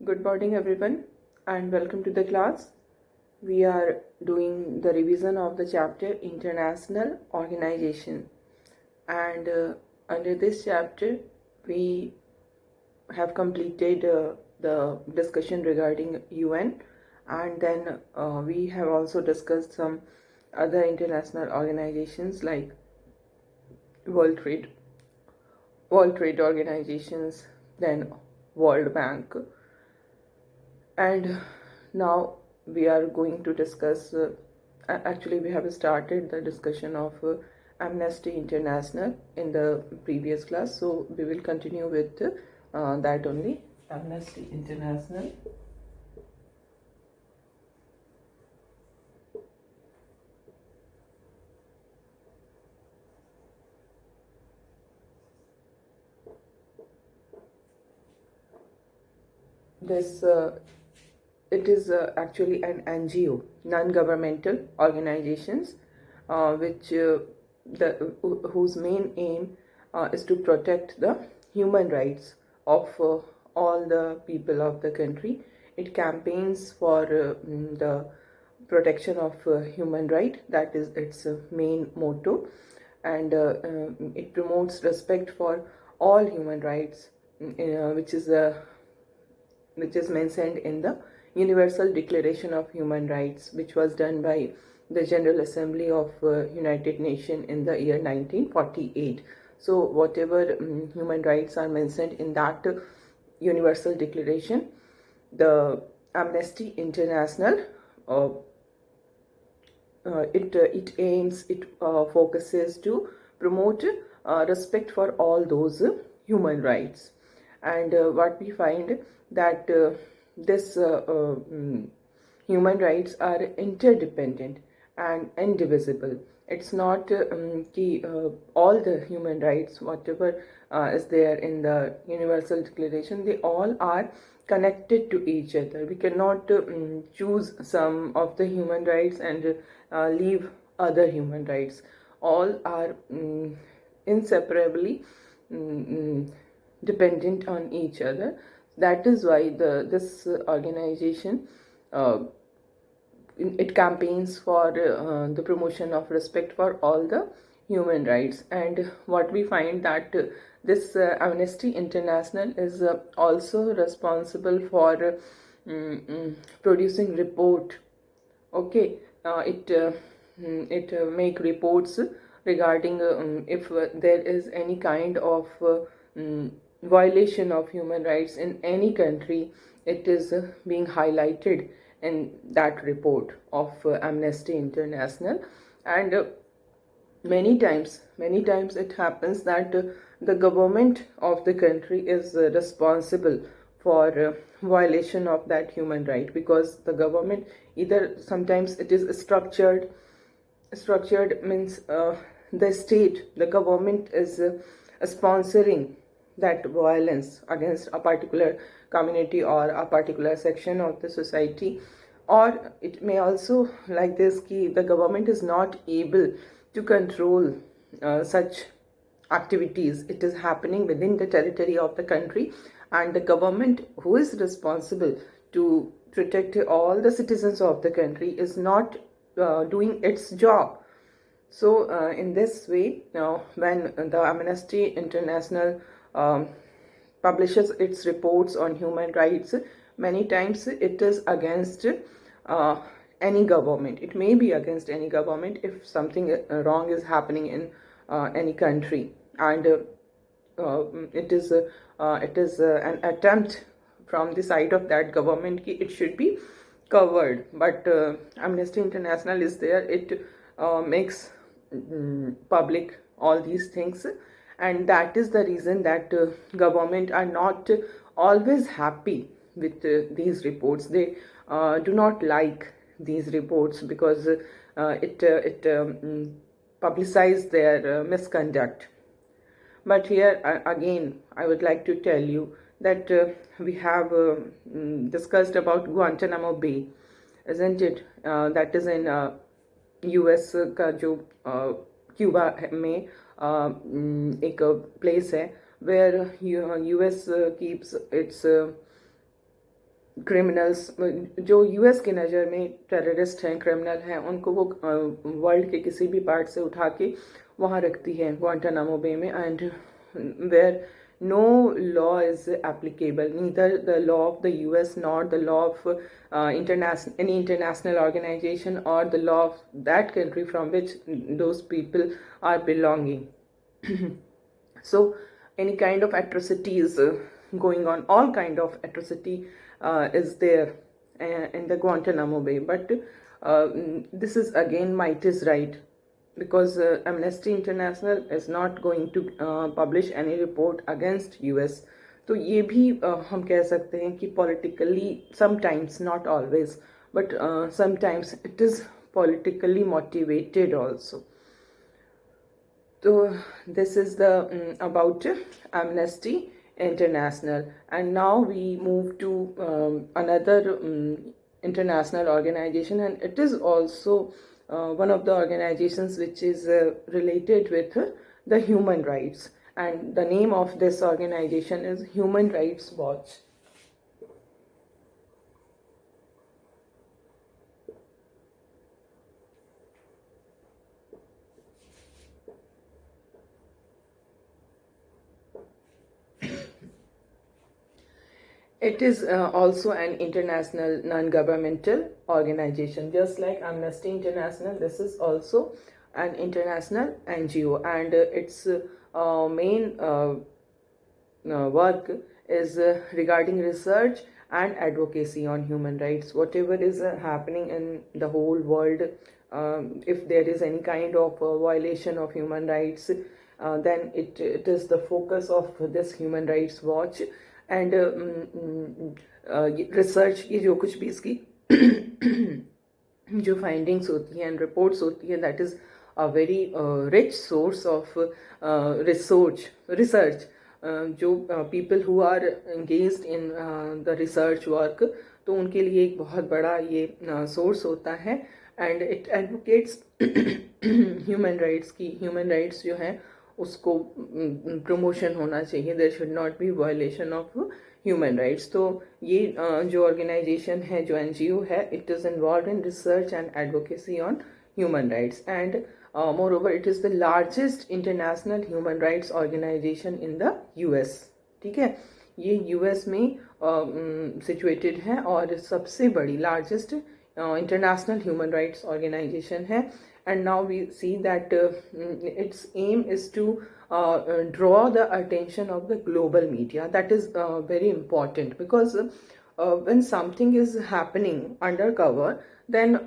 Good morning everyone and welcome to the class. We are doing the revision of the chapter International Organization, and under this chapter we have completed the discussion regarding UN, and then we have also discussed some other international organizations like World Trade World Trade Organizations, then World Bank. And now we are going to discuss, actually we have started the discussion of Amnesty International in the previous class, so we will continue with that only. Amnesty International. This it is actually an NGO, non-governmental organizations, which whose main aim is to protect the human rights of all the people of the country. It campaigns for the protection of human right. That is its main motto, and it promotes respect for all human rights, which is mentioned in the Universal Declaration of Human Rights, which was done by the General Assembly of United Nations in the year 1948. So whatever human rights are mentioned in that Universal Declaration, the Amnesty International it focuses to promote respect for all those human rights. And what we find that this human rights are interdependent and indivisible. It's not all the human rights, whatever is there in the Universal Declaration, they all are connected to each other. We cannot choose some of the human rights and leave other human rights. All are inseparably dependent on each other. That is why this organization it campaigns for the promotion of respect for all the human rights. And what we find that this Amnesty International is also responsible for producing report. Okay, it make reports regarding if there is any kind of violation of human rights in any country. It is being highlighted in that report of Amnesty International. And many times it happens that the government of the country is responsible for violation of that human right, because the government, either sometimes it is structured means the state, the government is sponsoring that violence against a particular community or a particular section of the society. Or it may also like this ki the government is not able to control such activities. It is happening within the territory of the country, and the government, who is responsible to protect all the citizens of the country, is not doing its job. So in this way, when the Amnesty International publishes its reports on human rights, many times it is against any government. It may be against any government if something wrong is happening in any country, and it is an attempt from the side of that government ki it should be covered. But Amnesty International is there. It makes public all these things, and that is the reason that government are not always happy with these reports. They do not like these reports because it publicize their misconduct. But here again I would like to tell you that we have discussed about Guantanamo Bay, isn't it? That is in US का जो Cuba में एक place है where US keeps its criminals जो US की नज़र में terrorist हैं, क्रिमिनल हैं, उनको वो वर्ल्ड के किसी भी पार्ट से उठा के वहाँ रखती है ग्वांटानामो बे में, and where no law is applicable, neither the law of the US nor the law of any international organization or the law of that country from which those people are belonging. So any kind of atrocity is going on, all kind of atrocity is there in the Guantanamo Bay, but this is again might is right, because Amnesty International is not going to publish any report against US. तो ये भी हम कह सकते हैं कि politically sometimes, not always, but sometimes it is politically motivated also. So this is the about Amnesty International, and now we move to another international organization, and it is also one of the organizations which is related with the human rights, and the name of this organization is Human Rights Watch. It is also an international non-governmental organization, just like Amnesty International. This is also an international NGO, and its main work is regarding research and advocacy on human rights. Whatever is happening in the whole world, if there is any kind of violation of human rights, then it is the focus of this Human Rights Watch. And research ये जो कुछ भी इसकी जो findings होती हैं and reports होती है, that is a very rich source of research. जो people who are engaged in the research work, तो उनके लिए एक बहुत बड़ा ये सोर्स होता है, and it advocates human rights की. ह्यूमन राइट्स जो हैं उसको प्रमोशन होना चाहिए, there should not be violation of human rights. तो ये जो ऑर्गेनाइजेशन है, जो एनजीओ है, it is involved in research and advocacy on human rights, and moreover it is the largest international human rights organisation in the US. ठीक है, ये US में सिचुएटेड है और सबसे बड़ी largest international human rights organization है. And now we see that its aim is to draw the attention of the global media. That is very important, because when something is happening undercover, then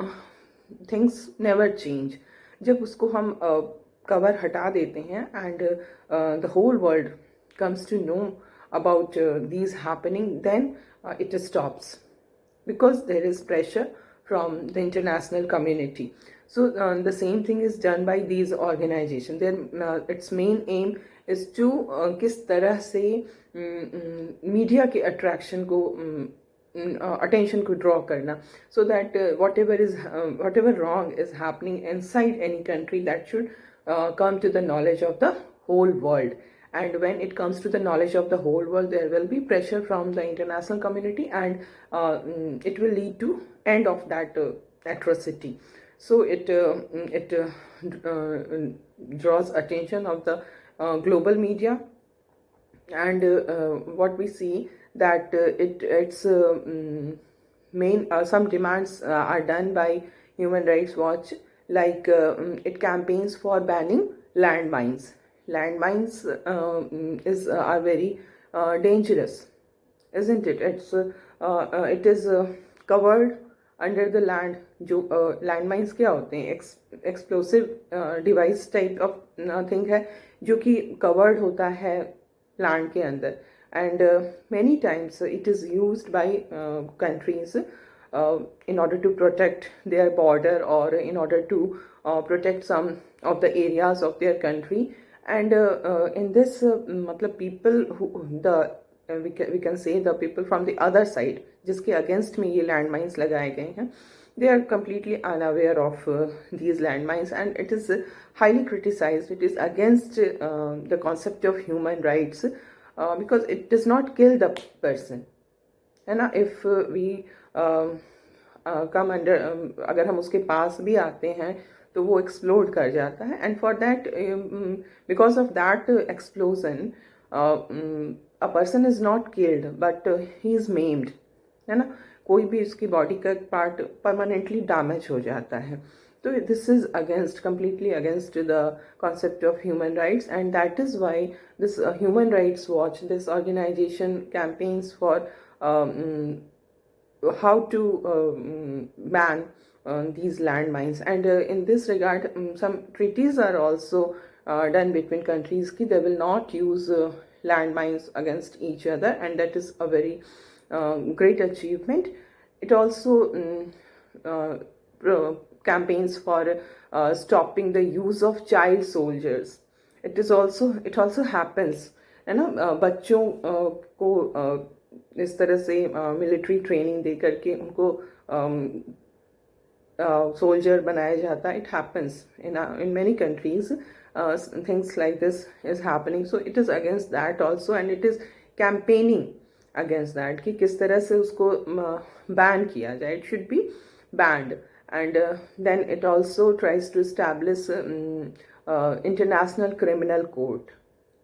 things never change. जब उसको हम cover हटा देते हैं and the whole world comes to know about these happening, then it stops, because there is pressure from the international community. So the same thing is done by these organizations. Its main aim is to किस तरह से media के attraction को attention को draw करना, so that whatever wrong is happening inside any country, that should come to the knowledge of the whole world. And when it comes to the knowledge of the whole world, there will be pressure from the international community, and it will lead to end of that atrocity. So it draws attention of the global media, and what we see that its main some demands are done by Human Rights Watch, like it campaigns for banning landmines. Landmines are very dangerous, isn't it? It is covered under the land. जो landmines क्या होते हैं? Explosive device type of thing है, जो कि covered होता है land के अंदर, and many times it is used by countries in order to protect their border, or in order to protect some of the areas of their country. And in this matlab people who we can say the people from the other side, जिसके against में ये landmines लगाए गए हैं, they are completely unaware of these landmines, and it is highly criticized. It is against the concept of human rights, because it does not kill the person. है ना. If we come under, अगर हम उसके पास भी आते हैं तो वो एक्सप्लोड कर जाता है. And for that, because of that explosion, a person is not killed but he is maimed, है ना. कोई भी उसकी बॉडी का पार्ट परमानेंटली डैमेज हो जाता है. तो this is against, completely against the concept of human rights, and that is why this Human Rights Watch, this organization, campaigns for how to ban these landmines. And in this regard, some treaties are also done between countries ki they will not use landmines against each other, and that is a very great achievement. It also campaigns for stopping the use of child soldiers. It also happens, है ना. बच्चों को इस तरह से military training दे करके उनको soldier बनाया जाता है. It happens in many countries. Things like this is happening, so it is against that also, and it is campaigning against that कि किस तरह से उसको बैन किया जाए. It should be banned. And then it also tries to establish international criminal court.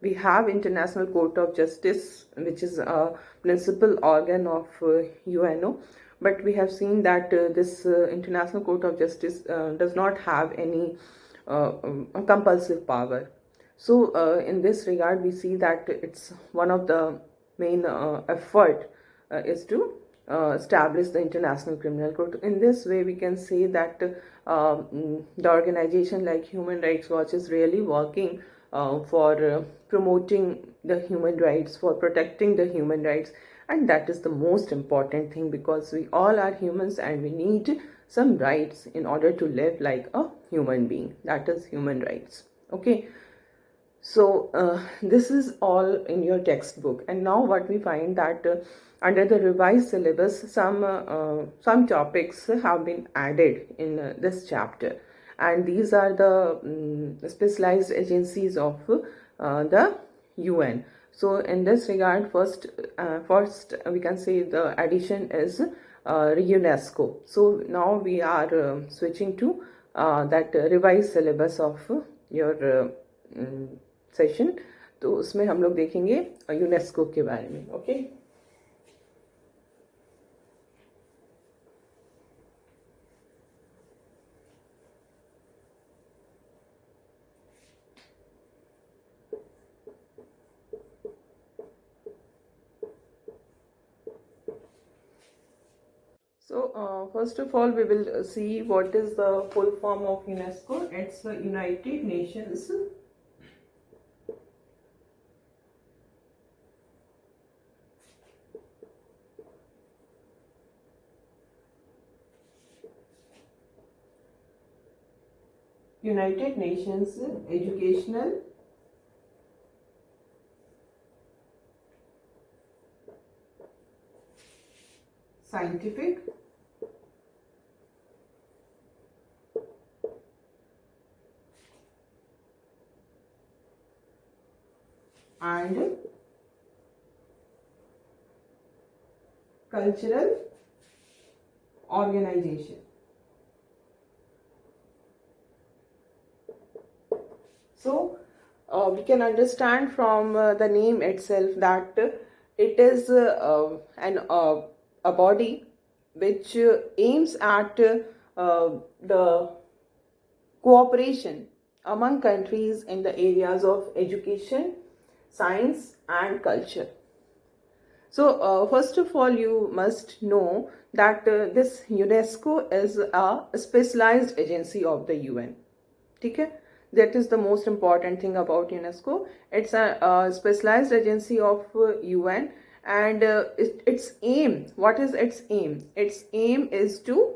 We have International Court of Justice, which is a principal organ of UNO, but we have seen that this International Court of Justice does not have any compulsive power. So in this regard, we see that it's one of the main effort is to establish the International Criminal Court. In this way, we can say that the organization like Human Rights Watch is really working for promoting the human rights, for protecting the human rights, and that is the most important thing, because we all are humans and we need some rights in order to live like a human being. That is human rights. Okay. So this is all in your textbook, and now what we find that under the revised syllabus, some topics have been added in this chapter, and these are the specialized agencies of the UN. So in this regard, first we can say the addition is UNESCO. So now we are switching to that revised syllabus of your session. तो उसमें हम लोग देखेंगे UNESCO के बारे में. Okay. So first of all, we will see what is the full form of UNESCO. It's the United Nations Educational, Scientific, and Cultural Organization. So we can understand from the name itself that it is a body which aims at the cooperation among countries in the areas of education, science and culture. So first of all, you must know that this UNESCO is a specialized agency of the UN. Okay? That is the most important thing about UNESCO. It's a specialized agency of UN, and its aim, what is its aim? Its aim is to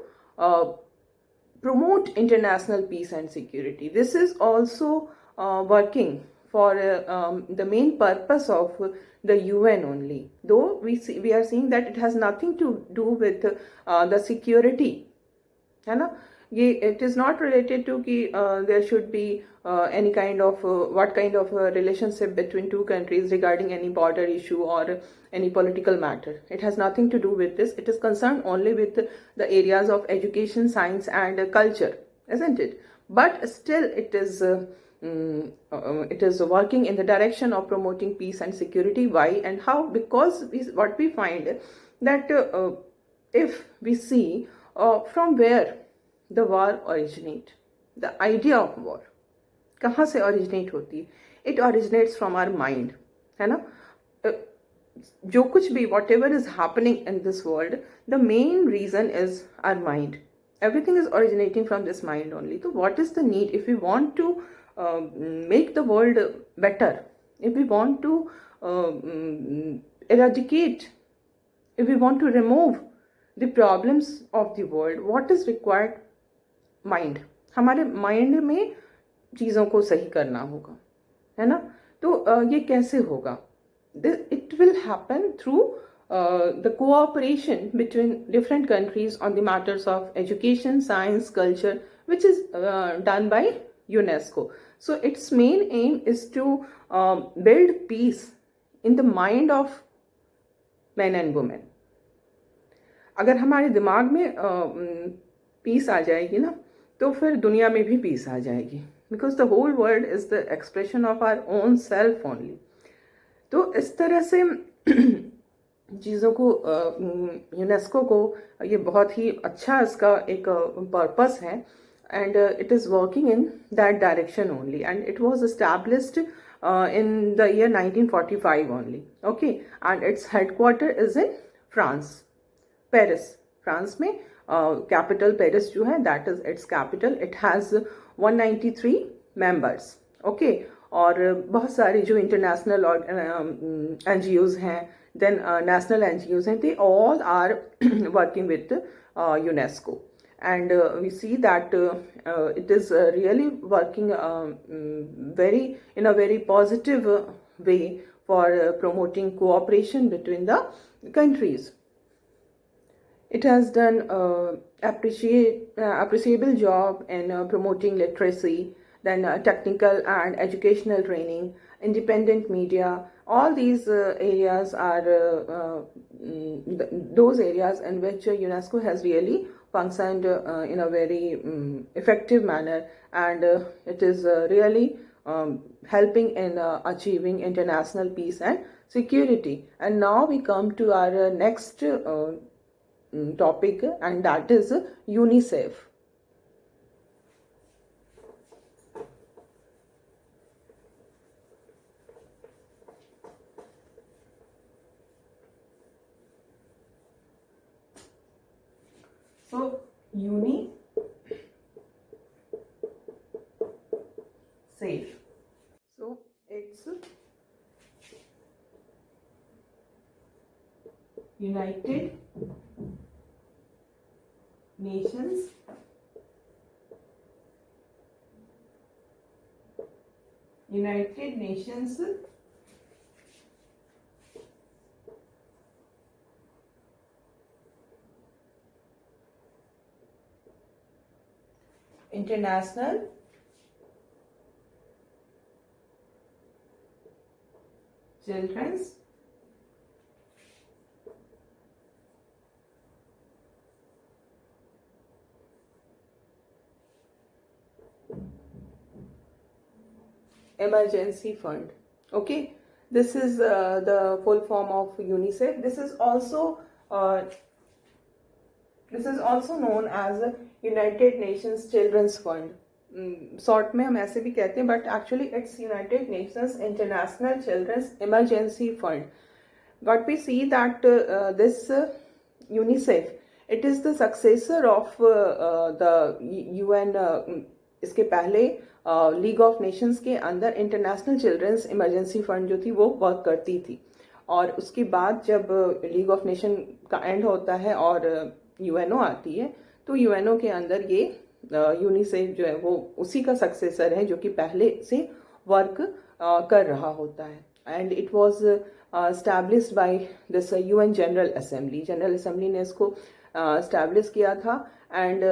promote international peace and security. This is also working for the main purpose of the UN only. Though we are seeing that it has nothing to do with the security, है ना. ये it is not related to कि there should be any kind of what kind of relationship between two countries regarding any border issue or any political matter. It has nothing to do with this. It is concerned only with the areas of education, science and culture, isn't it? But still it is working in the direction of promoting peace and security. Why and how? Because what we find that if we see from where the war originate, the idea of war कहाँ से originate होती है? It originates from our mind, है ना? जो कुछ भी whatever is happening in this world, the main reason is our mind. Everything is originating from this mind only. So what is the need if we want to make the world better, if we want to eradicate, if we want to remove the problems of the world, what is required? Mind. हमारे mind में चीज़ों को सही करना होगा, है ना? तो ये कैसे होगा? It will happen through the cooperation between different countries on the matters of education, science, culture, which is done by UNESCO. So its main aim is to build peace in the mind of men and women. अगर हमारे दिमाग में piece आ जाएगी ना, तो फिर दुनिया में भी पीस आ जाएगी, because the whole world is the expression of our own self only. तो इस तरह से चीज़ों को यूनेस्को को ये बहुत ही अच्छा इसका एक पर्पस है, and it is working in that direction only, and it was established in the year 1945 only. Okay, and its headquarter is in France, Paris. France में capital Paris जो है, that is its capital. It has 193 members. Okay, और बहुत सारे जो international और NGOs हैं, then national NGOs हैं, they all are working with UNESCO. And we see that it is really working in a very positive way for promoting cooperation between the countries. It has done appreciable job in promoting literacy, then technical and educational training, independent media. All these areas are those areas in which UNESCO has really functioned in a very effective manner, and it is really helping in achieving international peace and security. And now we come to our next topic, and that is UNICEF. So UNICEF. So it's United Nations International Children's Emergency Fund. Okay, this is the full form of UNICEF. This is also known as United Nations Children's Fund. Short में हम ऐसे भी कहते हैं, but actually it's United Nations International Children's Emergency Fund. But we see that this UNICEF, it is the successor of the UN. इसके पहले league of Nations के अंदर इंटरनेशनल चिल्ड्रंस इमरजेंसी फंड जो थी वो वर्क करती थी, और उसके बाद जब लीग ऑफ नेशन का एंड होता है और UNO आती है, तो UNO के अंदर ये यूनिसेफ जो है वो उसी का सक्सेसर है जो कि पहले से वर्क कर रहा होता है. And it was established by this UN General Assembly. General Assembly ने इसको establish किया था, and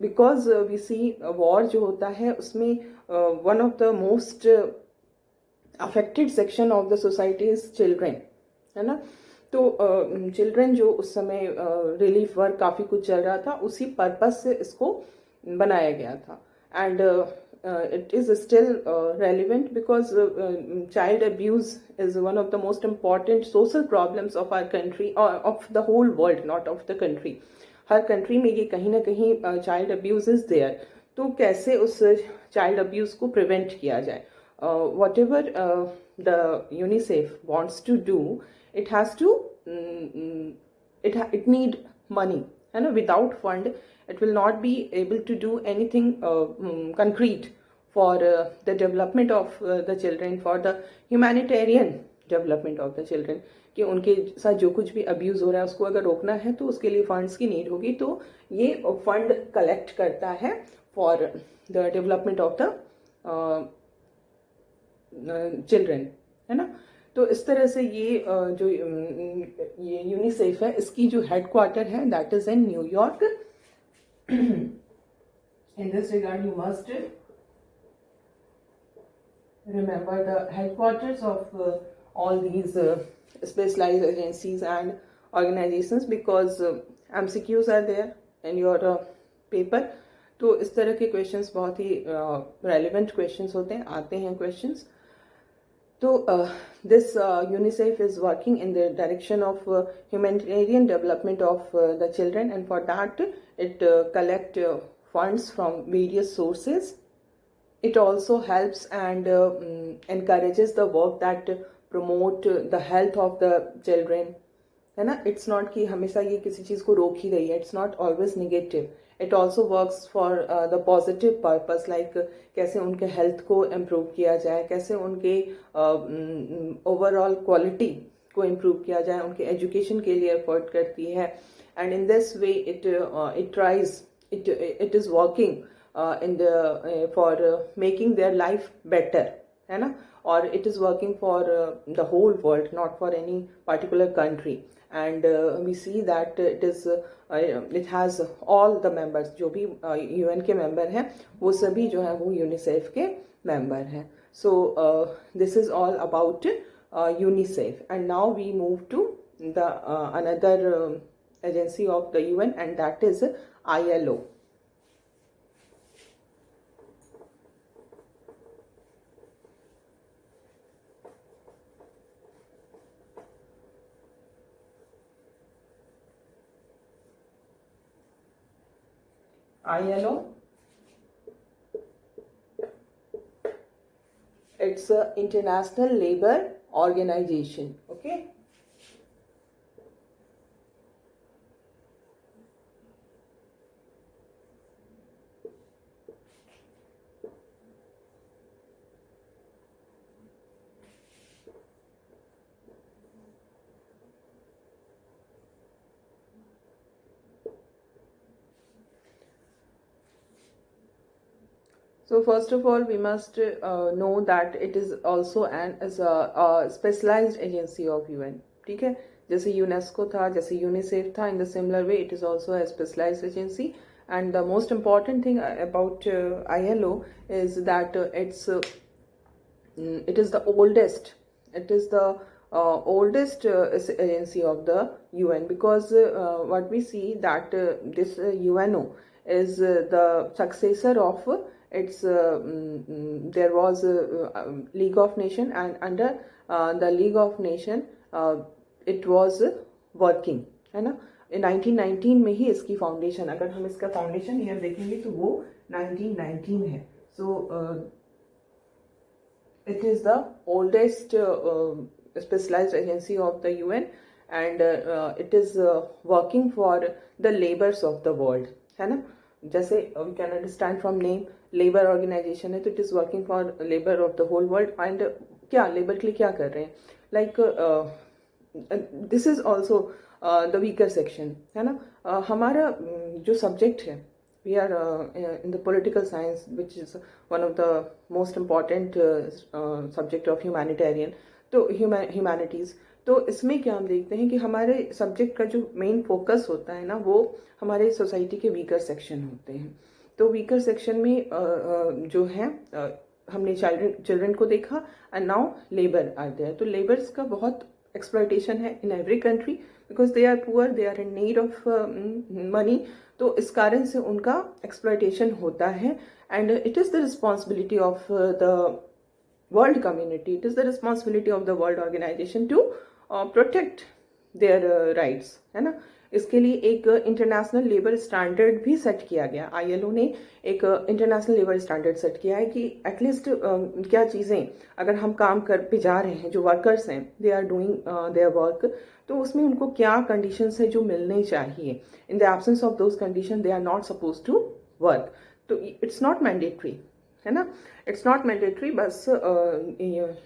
because we see war जो होता है उसमें one of the most affected section of the society is children, है ना. तो चिल्ड्रन जो उस समय रिलीफ वर्क काफ़ी कुछ चल रहा था, उसी पर्पस से इसको बनाया गया था. And it is still relevant because child abuse is one of the most important social problems of our country, or of the whole world, not of the country. Her country में ये कहीं ना कहीं child abuse is there. तो कैसे उस child abuse को prevent किया जाए? Whatever the UNICEF wants to do, it has to it need money, है ना. Without fund it will not be able to do anything concrete for the development of the children, for the humanitarian development of the children. कि उनके साथ जो कुछ भी abuse हो रहा है उसको अगर रोकना है तो उसके लिए फंड्स की नीड होगी. तो ये फंड कलेक्ट करता है for the development of the children, है ना. तो इस तरह से ये जो ये यूनिसेफ है, इसकी जो हेडक्वार्टर है that is in New York. In this regard, you must remember the headquarters of all these specialized agencies and organizations, because MCQs are there in your paper. तो इस तरह के questions बहुत ही relevant questions होते हैं, आते हैं questions. So this UNICEF is working in the direction of humanitarian development of the children, and for that it collect funds from various sources. It also helps and encourages the work that promote the health of the children, है ना. It's not कि हमेशा ये किसी चीज़ को रोक ही रही है. It's not always negative. It also works for the positive purpose, like कैसे उनके हेल्थ को इम्प्रूव किया जाए, कैसे उनके ओवरऑल क्वालिटी को इम्प्रूव किया जाए, उनके एजुकेशन के लिए एफर्ट करती है. And in this way it tries, it is working in the for making their life better, है ना. और it is working for the whole world, not for any particular country. And we see that it has all the members. जो भी UN के member हैं वो सभी जो है वो UNICEF के member हैं. So this is all about UNICEF. And now we move to the another agency of the UN, and that is ILO. ILO, it's a international labor organization. Okay. So first of all, we must know that it is also as a specialized agency of UN. ठीक है, जैसे UNESCO था, जैसे UNICEF था, in the similar way it is also a specialized agency. And the most important thing about ILO is that it is the oldest. It is the oldest agency of the UN, because what we see that this UNO is the successor of it's there was League of Nations, and under the League of Nations it was working, है ना. 1919 में ही इसकी foundation, अगर हम इसका foundation year देखेंगे तो वो 1919 है. So it is the oldest specialized agency of the UN, and it is working for the laborers of the world, है ना. जैसे we can understand from name, labour organisation है तो it is working for labour of the whole world. And क्या labour के लिए क्या कर रहे हैं, like this is also the weaker section, है ना. हमारा जो सब्जेक्ट है, we are in the political science which is one of the most important subject of humanitarian. तो ह्यूमैनिटीज़, तो इसमें क्या हम देखते हैं कि हमारे सब्जेक्ट का जो मेन फोकस होता है ना, वो हमारे सोसाइटी के वीकर सेक्शन होते हैं। तो वीकर सेक्शन में जो है हमने चिल्ड्रन को देखा, and now labour are there. तो लेबर्स का बहुत एक्सप्लॉयटेशन है in every country, because they are poor, they are in need of money. तो इस कारण से उनका एक्सप्लॉयटेशन होता है, and it is the responsibility of the world community, it is the responsibility of the world organization to protect their rights, है ना। इसके लिए एक इंटरनेशनल लेबर स्टैंडर्ड भी सेट किया गया, आईएलओ ने एक इंटरनेशनल लेबर स्टैंडर्ड सेट किया है कि एटलीस्ट क्या चीज़ें अगर हम काम कर पे जा रहे हैं, जो वर्कर्स हैं they are doing their work, तो उसमें उनको क्या कंडीशंस है जो मिलने चाहिए। In the absence of those condition they are not suppose to work. तो इट्स नॉट मैंडेटरी, है ना, इट्स नॉट मैंडेटरी। बस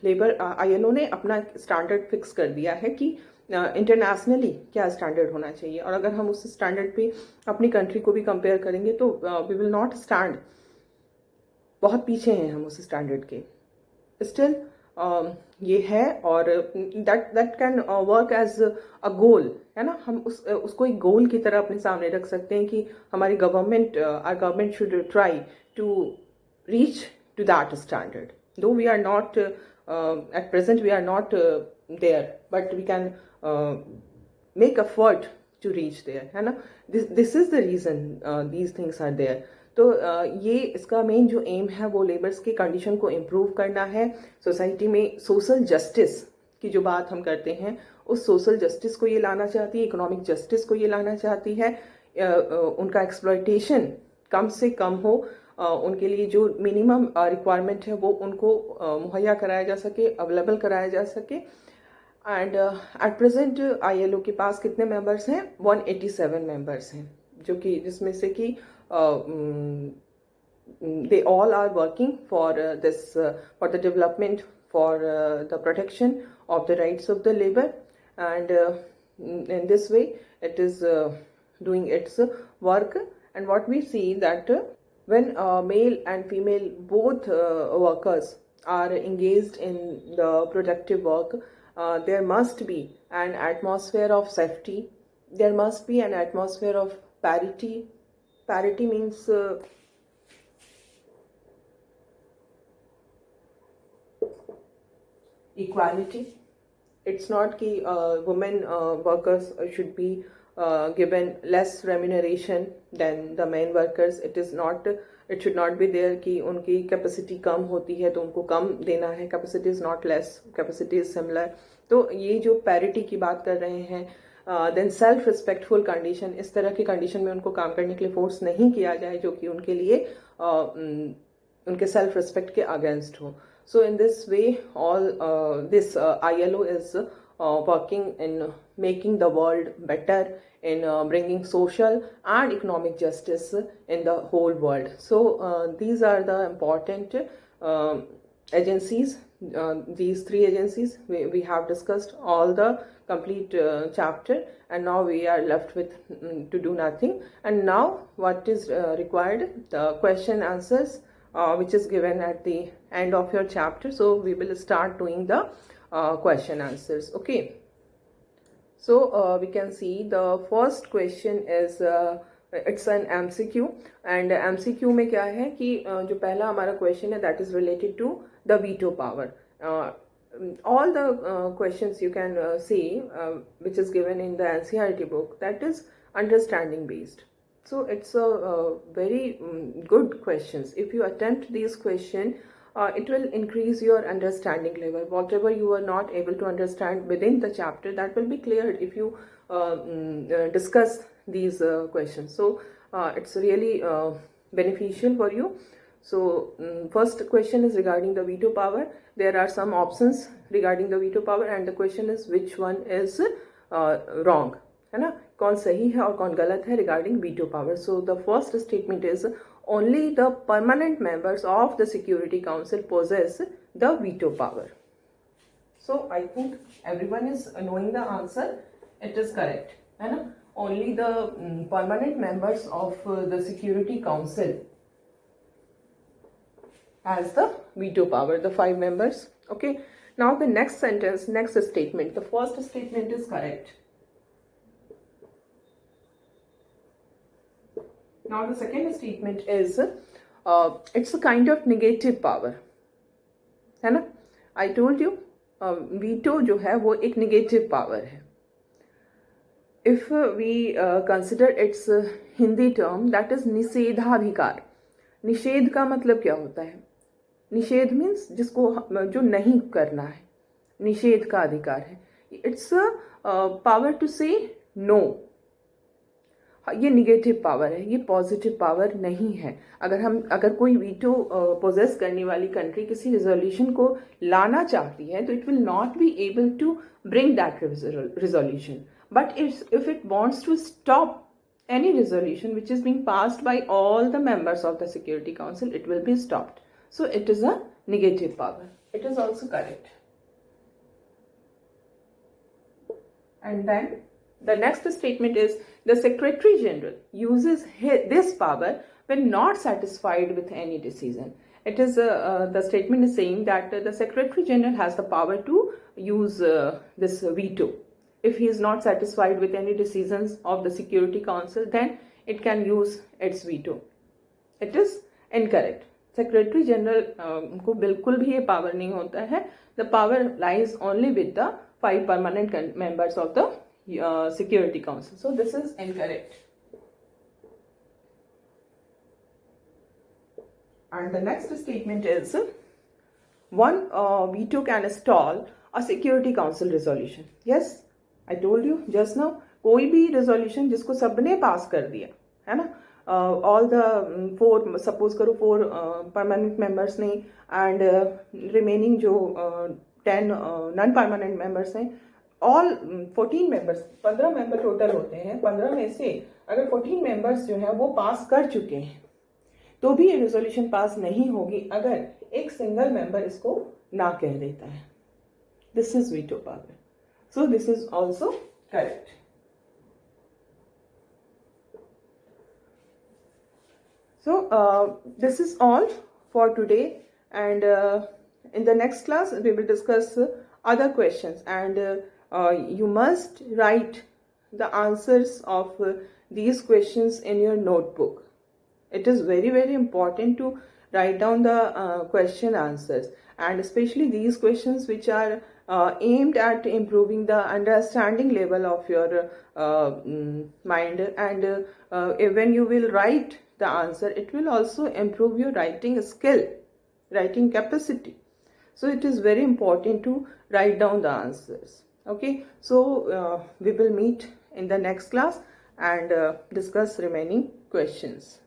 लेबर आईएलओ ने अपना स्टैंडर्ड फिक्स कर दिया है कि इंटरनेशनली क्या स्टैंडर्ड होना चाहिए, और अगर हम उस स्टैंडर्ड पे अपनी कंट्री को भी कंपेयर करेंगे तो वी विल नॉट स्टैंड, बहुत पीछे हैं हम उस स्टैंडर्ड के। स्टिल ये है, और that can work as a goal, है ना। हम उसको एक गोल की तरह अपने सामने रख सकते हैं कि हमारी government, our government should try to reach to that standard, though we are not at present we are not there, but we can make effort to reach there, है ना। this is the reason these things are there। तो ये इसका main जो M है वो labours के condition को इम्प्रूव करना है। सोसाइटी में सोशल जस्टिस की जो बात हम करते हैं, उस सोशल जस्टिस को ये लाना चाहती है, इकोनॉमिक जस्टिस को ये लाना चाहती है। उनका एक्सप्लॉयटेशन कम से कम हो, उनके लिए जो मिनिमम रिक्वायरमेंट है वो उनको मुहैया कराया जा सके, अवेलेबल कराया जा सके। एंड एट प्रेजेंट आईएलओ के पास कितने मेंबर्स हैं? 187 मेंबर्स हैं, जो कि जिसमें से कि they all are working for this, for the development, for the protection of the rights of the labour, and in this way it is doing its work। And what we see that when male and female both workers are engaged in the productive work, there must be an atmosphere of safety, there must be an atmosphere of parity. Parity means equality. It's not कि women workers should be given less remuneration than the men workers. It should not be there कि उनकी capacity कम होती है तो उनको कम देना है। Capacity is not less, capacity is similar. तो ये जो पैरिटी की बात कर रहे हैं, देन सेल्फ रिस्पेक्टफुल कंडीशन, इस तरह की कंडीशन में उनको काम करने के लिए फोर्स नहीं किया जाए जो कि उनके लिए उनके सेल्फ रिस्पेक्ट के अगेंस्ट हो। So in this way, all this ILO is working in making the world better, in bringing social and economic justice in the whole world. So these are the important agencies. These three agencies, we have discussed all the complete chapter, and now we are left with to do nothing. And now what is required? The question answers, which is given at the end of your chapter. So we will start doing the question answers. Okay, so we can see the first question is it's an MCQ, and MCQ में क्या है कि जो पहला हमारा question है that is related to the veto power. All the questions you can see which is given in the NCERT book, that is understanding based. So it's a very good questions. If you attempt these questions, it will increase your understanding level. Whatever you are not able to understand within the chapter, that will be cleared if you discuss these questions. So it's really beneficial for you. So first question is regarding the veto power. There are some options regarding the veto power, and the question is which one is wrong, है ना, कौन सही है और कौन गलत है regarding veto power. So the first statement is only the permanent members of the Security Council possess the veto power. So I think everyone is knowing the answer. It is correct, है ना. Only the permanent members of the Security Council has the veto power, the 5 members. Okay, Now the next sentence, next statement, the first statement is correct. Now the second statement is it's a kind of negative power, है ना? I told you veto जो है वो एक negative power है. If we consider its Hindi term, that is निषेधाधिकार. निषेध का मतलब क्या होता है? निषेध मीन्स जिसको जो नहीं करना है, निषेध का अधिकार है. इट्स पावर टू से नो. ये निगेटिव पावर है, ये पॉजिटिव पावर नहीं है. अगर कोई वीटो पोजेस करने वाली कंट्री किसी रिजोल्यूशन को लाना चाहती है तो it will not be able to bring that resolution. But if it wants to stop any resolution which is being passed by all the members of the Security Council, it will be stopped. So it is a negative power. It is also correct. And then the next statement is the Secretary General uses this power when not satisfied with any decision. It is the statement is saying that the Secretary General has the power to use this veto. If he is not satisfied with any decisions of the Security Council, then it can use its veto. It is incorrect. Secretary General को बिल्कुल भी ये power नहीं होता है. The power lies only with the 5 permanent members of the Security Council. So this is incorrect. And the next statement is one veto can stall a Security Council resolution. Yes. I told you just now, कोई भी resolution जिसको सबने पास कर दिया है ना, all the 4 suppose करो 4 permanent members ने and remaining जो 10 non permanent members हैं, all 14 members, 15 member total होते हैं. 15 में से अगर 14 members जो है वो पास कर चुके हैं तो भी ये resolution पास नहीं होगी अगर एक single member इसको ना कह देता है. This is veto power. So this is also correct. So this is all for today, and in the next class we will discuss other questions, and you must write the answers of these questions in your notebook. It is very, very important to write down the question answers, and especially these questions which are aimed at improving the understanding level of your mind, and when you will write the answer, it will also improve your writing skill, writing capacity. So it is very important to write down the answers. Okay, so we will meet in the next class and discuss remaining questions.